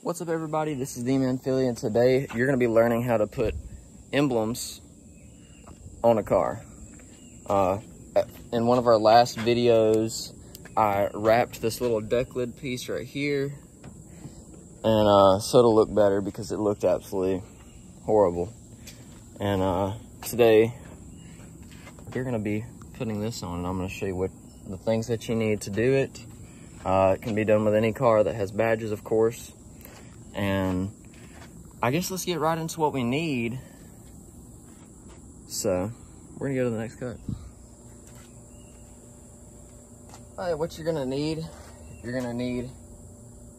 What's up, everybody? This is D-Man Philly, and today you're going to be learning how to put emblems on a car. In one of our last videos, I wrapped this little deck lid piece right here, and so it'll look better because it looked absolutely horrible. And today, you're going to be putting this on, and I'm going to show you what the things that you need to do it. It can be done with any car that has badges, of course. And I guess let's get right into what we need. So we're gonna go to the next cut. All right, what you're gonna need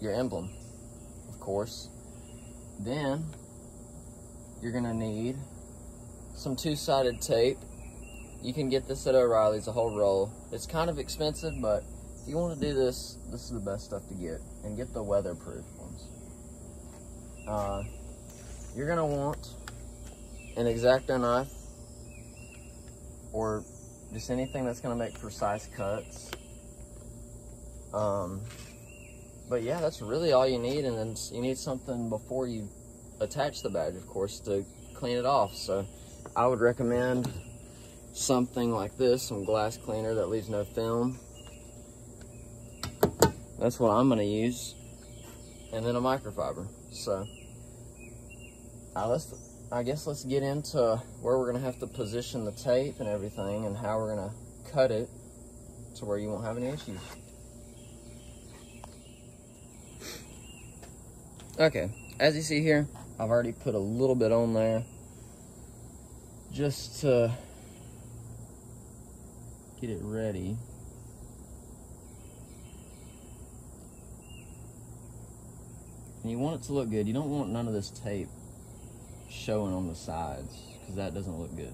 your emblem, of course. Then you're gonna need some two-sided tape. You can get this at O'Reilly's, a whole roll. It's kind of expensive, but if you want to do this, this is the best stuff to get. And get the weatherproof ones. You're gonna want an X-Acto knife, or just anything that's gonna make precise cuts. But yeah, that's really all you need, and then you need something before you attach the badge, of course, to clean it off. So I would recommend something like this, some glass cleaner that leaves no film. That's what I'm gonna use, and then a microfiber. So I guess let's get into where we're gonna have to position the tape and everything, and how we're gonna cut it to where you won't have any issues. Okay, as you see here, I've already put a little bit on there just to get it ready. And you want it to look good. You don't want none of this tape showing on the sides, because that doesn't look good.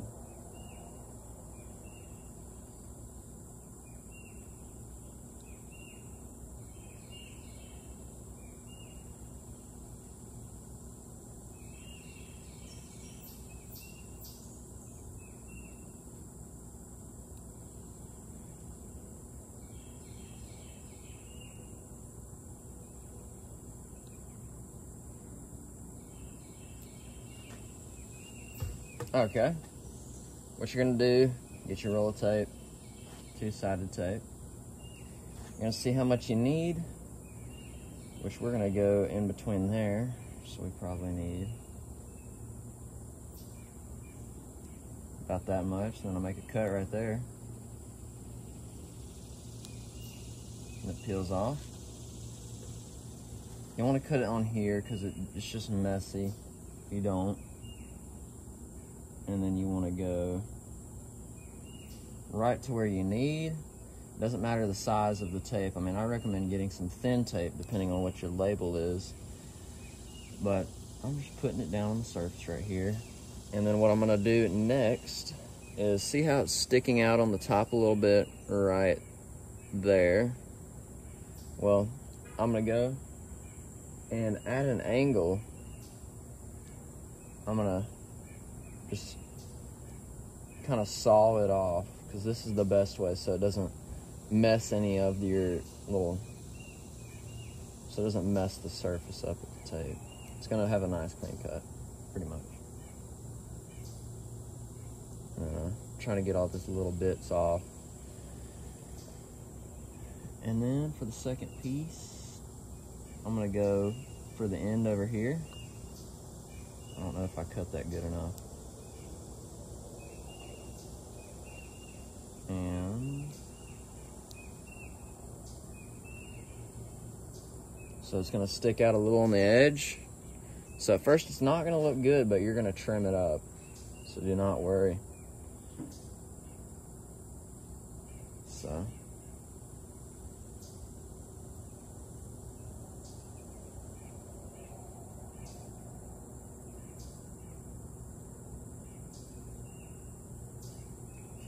Okay, what you're gonna do, get your roll of tape, two-sided tape. You're gonna see how much you need, which we're gonna go in between there, so we probably need about that much. Then I'll make a cut right there, and it peels off. You wanna cut it on here because it's just messy if you don't. And then you want to go right to where you need. Doesn't matter the size of the tape. I mean, I recommend getting some thin tape depending on what your label is. But I'm just putting it down on the surface right here. And then what I'm going to do next is, see how it's sticking out on the top a little bit right there? Well, I'm going to go and at an angle, I'm going to just kind of saw it off, because this is the best way, so it doesn't mess any of your so it doesn't mess the surface up with the tape. It's gonna have a nice clean cut, pretty much. Trying to get all these little bits off. And then for the second piece, I'm gonna go for the end over here. I don't know if I cut that good enough. And so it's going to stick out a little on the edge. So at first it's not going to look good, but you're going to trim it up. So do not worry. So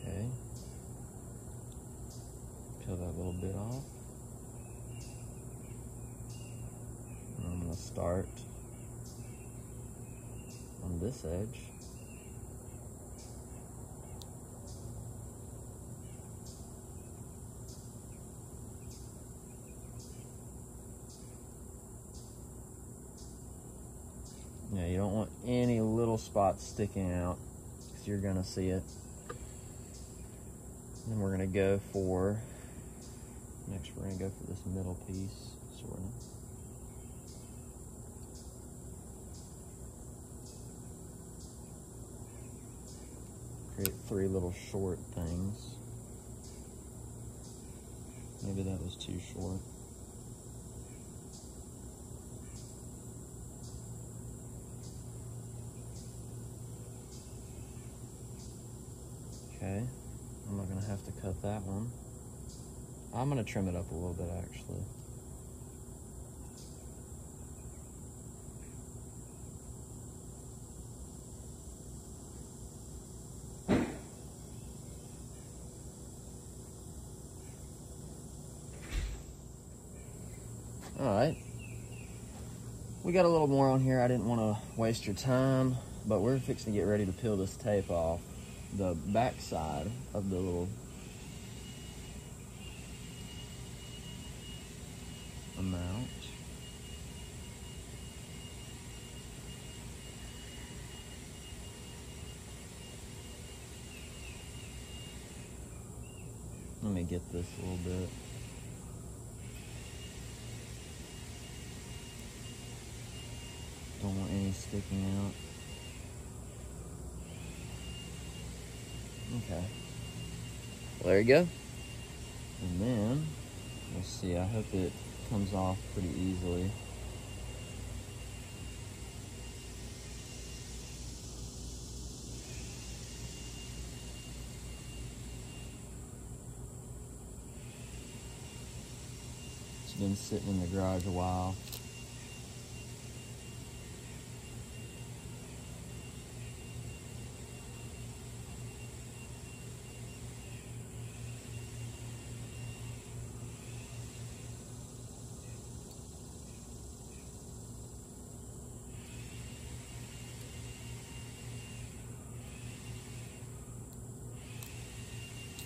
okay. Peel that little bit off. And I'm going to start on this edge. little spots sticking out, because you're gonna see it. And then we're gonna go for, next we're gonna go for this middle piece, sort of. Create 3 little short things. Maybe that was too short. Okay, I'm not gonna have to cut that one. I'm gonna trim it up a little bit, actually. All right, we got a little more on here. I didn't want to waste your time, but we're fixing to get ready to peel this tape off the back side of the little amount. Let me get this a little bit. Don't want any sticking out. Okay. Well, there you go. And then, let's see, I hope it comes off pretty easily. It's been sitting in the garage a while.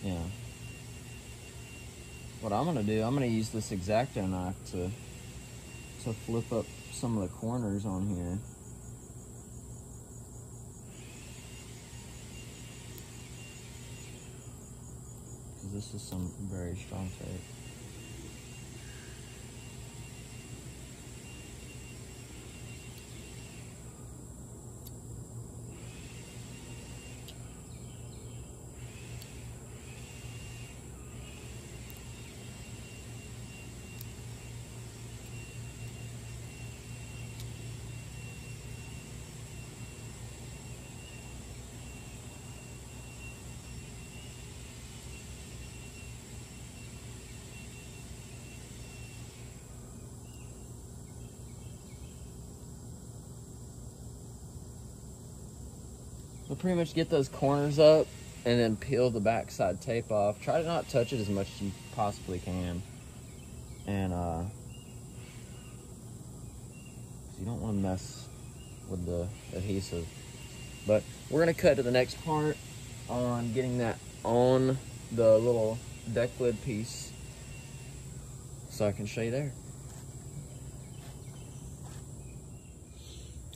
Yeah. What I'm gonna do, I'm gonna use this X-Acto knife to flip up some of the corners on here. Because this is some very strong tape. We'll pretty much get those corners up and then peel the backside tape off. Try to not touch it as much as you possibly can. And you don't want to mess with the adhesive. But we're gonna cut to the next part on getting that on the little deck lid piece so I can show you there.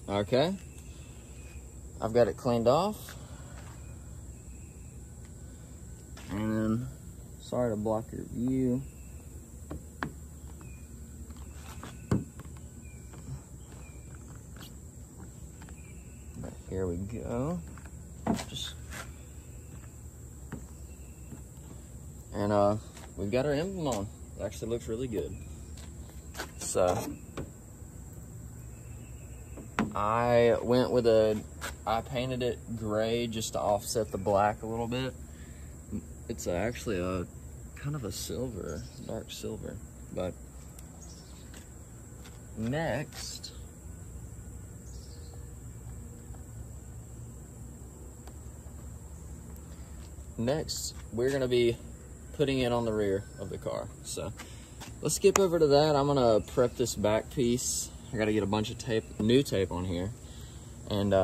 Okay. I've got it cleaned off. And sorry to block your view. But here we go. And we've got our emblem on. It actually looks really good. So I went with I painted it gray just to offset the black a little bit. It's actually a kind of a silver, dark silver. But next, we're gonna be putting it on the rear of the car. So let's skip over to that. I'm gonna prep this back piece. I gotta get a bunch of tape, new tape on here. And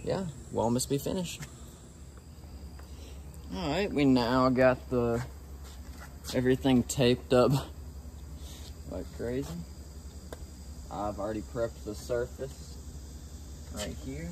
yeah, we'll almost be finished. All right, we now got everything taped up like crazy. I've already prepped the surface. right here.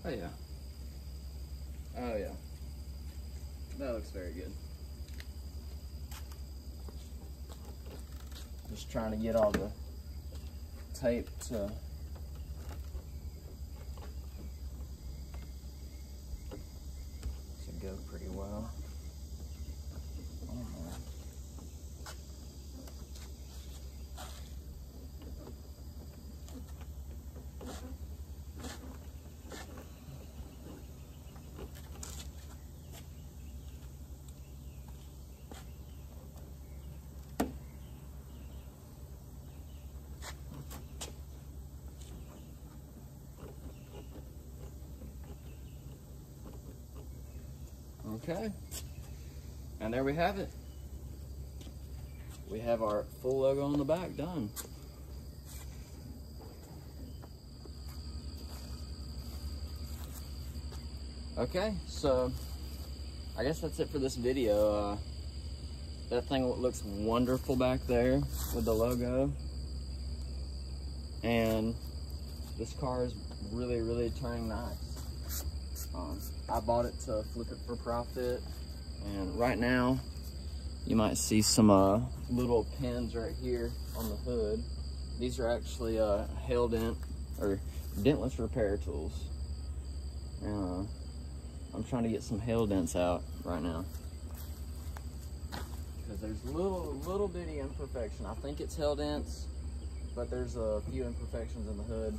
Oh yeah. Oh yeah. That looks very good. Just trying to get all the tape to go pretty well. Oh, man. Okay, and there we have it. We have our full logo on the back done. Okay, so I guess that's it for this video. That thing looks wonderful back there with the logo. And this car is really, really turning nice. I bought it to flip it for profit, and right now you might see some little pins right here on the hood. These are actually hail dent or dentless repair tools, and I'm trying to get some hail dents out right now because there's little bitty imperfection. I think it's hail dents, but there's a few imperfections in the hood,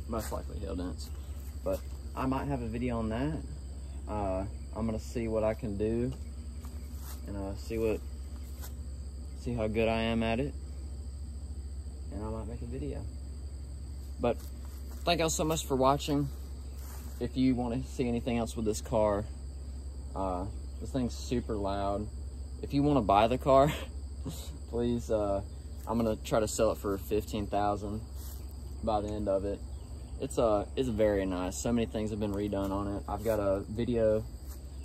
most likely hail dents. But I might have a video on that. I'm gonna see what I can do and see how good I am at it, and I might make a video. But thank y'all so much for watching. If you want to see anything else with this car, this thing's super loud. If you want to buy the car, please, I'm gonna try to sell it for $15,000 by the end of it. It's very nice. So many things have been redone on it. I've got a video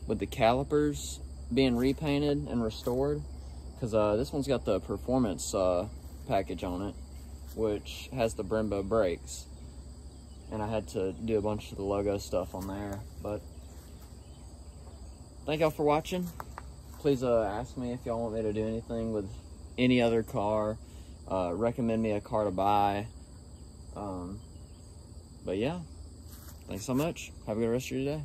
with the calipers being repainted and restored, because this one's got the performance package on it, which has the Brembo brakes, and I had to do a bunch of the logo stuff on there. But thank y'all for watching. Please ask me if y'all want me to do anything with any other car. Recommend me a car to buy. But yeah, thanks so much. Have a good rest of your day.